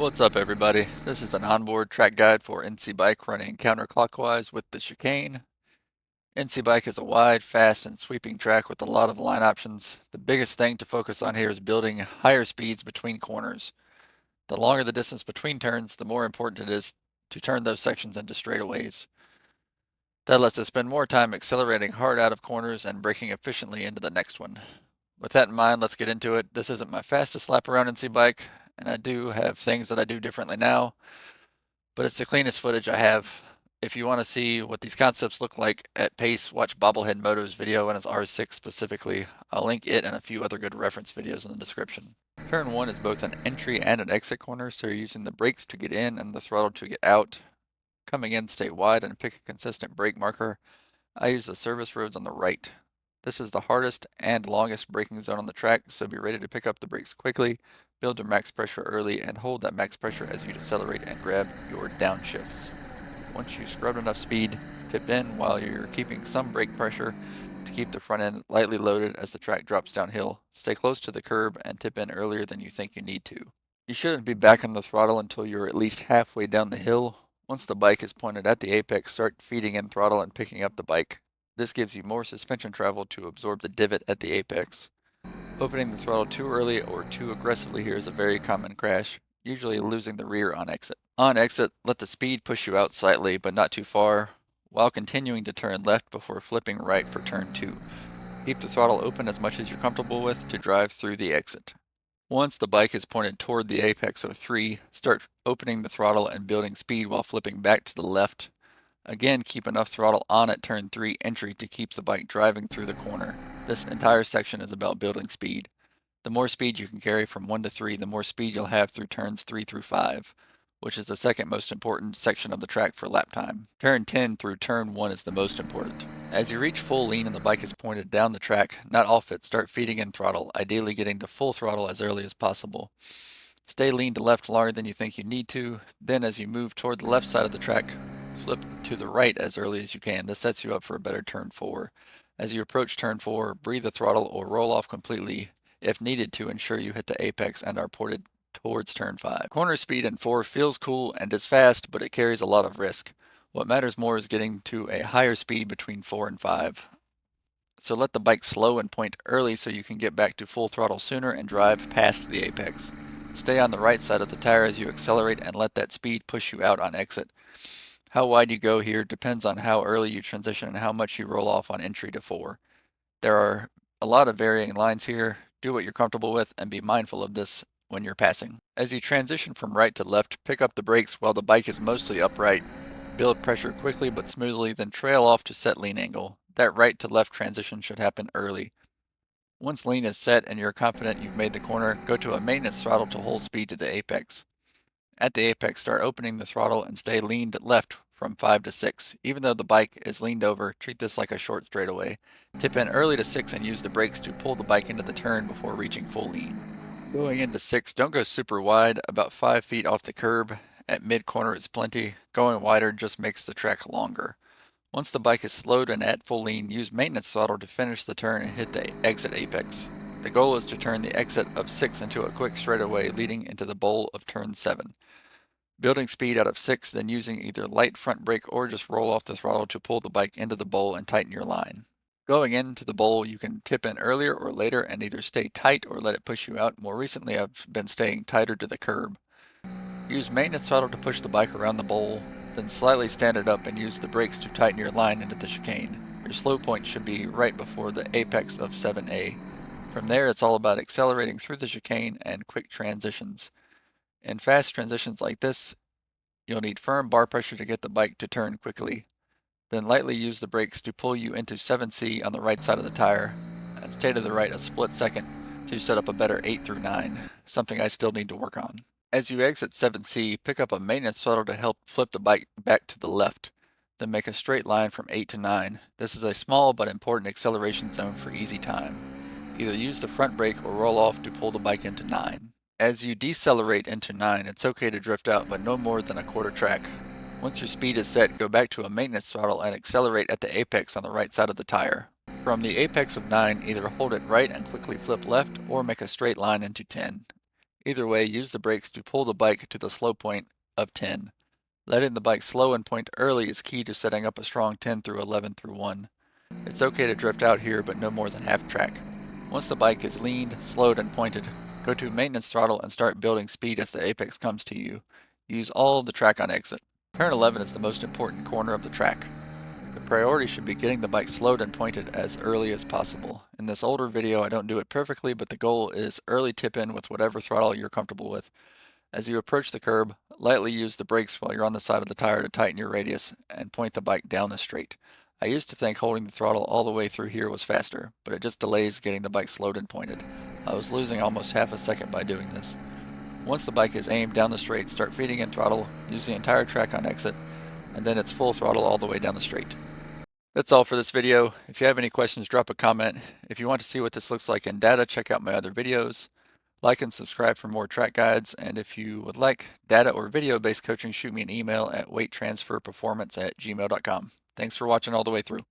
What's up everybody? This is an onboard track guide for NCBike running counterclockwise with the Chicane. NCBike is a wide, fast, and sweeping track with a lot of line options. The biggest thing to focus on here is building higher speeds between corners. The longer the distance between turns, the more important it is to turn those sections into straightaways. That lets us spend more time accelerating hard out of corners and braking efficiently into the next one. With that in mind, let's get into it. This isn't my fastest lap around NCBike, and I do have things that I do differently now, but it's the cleanest footage I have. If you want to see what these concepts look like at pace, watch Bobblehead Moto's video on his R6 specifically. I'll link it and a few other good reference videos in the description. Turn 1 is both an entry and an exit corner, so you're using the brakes to get in and the throttle to get out. Coming in, stay wide and pick a consistent brake marker. I use the service roads on the right. This is the hardest and longest braking zone on the track, so be ready to pick up the brakes quickly, build your max pressure early, and hold that max pressure as you decelerate and grab your downshifts. Once you've scrubbed enough speed, tip in while you're keeping some brake pressure to keep the front end lightly loaded as the track drops downhill. Stay close to the curb and tip in earlier than you think you need to. You shouldn't be back on the throttle until you're at least halfway down the hill. Once the bike is pointed at the apex, start feeding in throttle and picking up the bike. This gives you more suspension travel to absorb the divot at the apex. Opening the throttle too early or too aggressively here is a very common crash, usually losing the rear on exit. On exit, let the speed push you out slightly, but not too far, while continuing to turn left before flipping right for turn 2. Keep the throttle open as much as you're comfortable with to drive through the exit. Once the bike is pointed toward the apex of 3, start opening the throttle and building speed while flipping back to the left. Again, keep enough throttle on at turn 3 entry to keep the bike driving through the corner. This entire section is about building speed. The more speed you can carry from 1 to 3, the more speed you'll have through turns 3 through 5, which is the second most important section of the track for lap time. Turn 10 through turn 1 is the most important. As you reach full lean and the bike is pointed down the track, not off it, start feeding in throttle, ideally getting to full throttle as early as possible. Stay lean to left longer than you think you need to, then as you move toward the left side of the track, flip to the right as early as you can. This sets you up for a better turn 4. As you approach turn 4, breathe the throttle or roll off completely if needed to ensure you hit the apex and are ported towards turn 5. Corner speed in 4 feels cool and is fast, but it carries a lot of risk. What matters more is getting to a higher speed between 4 and 5. So let the bike slow and point early so you can get back to full throttle sooner and drive past the apex. Stay on the right side of the tire as you accelerate and let that speed push you out on exit. How wide you go here depends on how early you transition and how much you roll off on entry to 4. There are a lot of varying lines here. Do what you're comfortable with and be mindful of this when you're passing. As you transition from right to left, pick up the brakes while the bike is mostly upright. Build pressure quickly but smoothly, then trail off to set lean angle. That right to left transition should happen early. Once lean is set and you're confident you've made the corner, go to a maintenance throttle to hold speed to the apex. At the apex, start opening the throttle and stay leaned left from 5 to 6. Even though the bike is leaned over, treat this like a short straightaway. Tip in early to 6 and use the brakes to pull the bike into the turn before reaching full lean. Going into 6, don't go super wide, about 5 feet off the curb. At mid corner is plenty. Going wider just makes the track longer. Once the bike is slowed and at full lean, use maintenance throttle to finish the turn and hit the exit apex. The goal is to turn the exit of 6 into a quick straightaway leading into the bowl of turn 7. Building speed out of 6, then using either light front brake or just roll off the throttle to pull the bike into the bowl and tighten your line. Going into the bowl, you can tip in earlier or later and either stay tight or let it push you out. More recently, I've been staying tighter to the curb. Use maintenance throttle to push the bike around the bowl, then slightly stand it up and use the brakes to tighten your line into the chicane. Your slow point should be right before the apex of 7A. From there, it's all about accelerating through the chicane and quick transitions. In fast transitions like this, you'll need firm bar pressure to get the bike to turn quickly. Then lightly use the brakes to pull you into 7C on the right side of the tire, and stay to the right a split second to set up a better 8 through 9, something I still need to work on. As you exit 7C, pick up a maintenance throttle to help flip the bike back to the left, then make a straight line from 8 to 9. This is a small but important acceleration zone for easy time. Either use the front brake or roll off to pull the bike into 9. As you decelerate into 9, it's okay to drift out, but no more than a quarter track. Once your speed is set, go back to a maintenance throttle and accelerate at the apex on the right side of the tire. From the apex of 9, either hold it right and quickly flip left or make a straight line into 10. Either way, use the brakes to pull the bike to the slow point of 10. Letting the bike slow and point early is key to setting up a strong 10 through 11 through 1. It's okay to drift out here, but no more than half track. Once the bike is leaned, slowed, and pointed, go to maintenance throttle and start building speed as the apex comes to you. Use all of the track on exit. Turn 11 is the most important corner of the track. The priority should be getting the bike slowed and pointed as early as possible. In this older video, I don't do it perfectly, but the goal is early tip in with whatever throttle you're comfortable with. As you approach the curb, lightly use the brakes while you're on the side of the tire to tighten your radius and point the bike down the straight. I used to think holding the throttle all the way through here was faster, but it just delays getting the bike slowed and pointed. I was losing almost half a second by doing this. Once the bike is aimed down the straight, start feeding in throttle, use the entire track on exit, and then it's full throttle all the way down the straight. That's all for this video. If you have any questions, drop a comment. If you want to see what this looks like in data, check out my other videos. Like and subscribe for more track guides, and if you would like data or video-based coaching, shoot me an email at weighttransferperformance@gmail.com. Thanks for watching all the way through.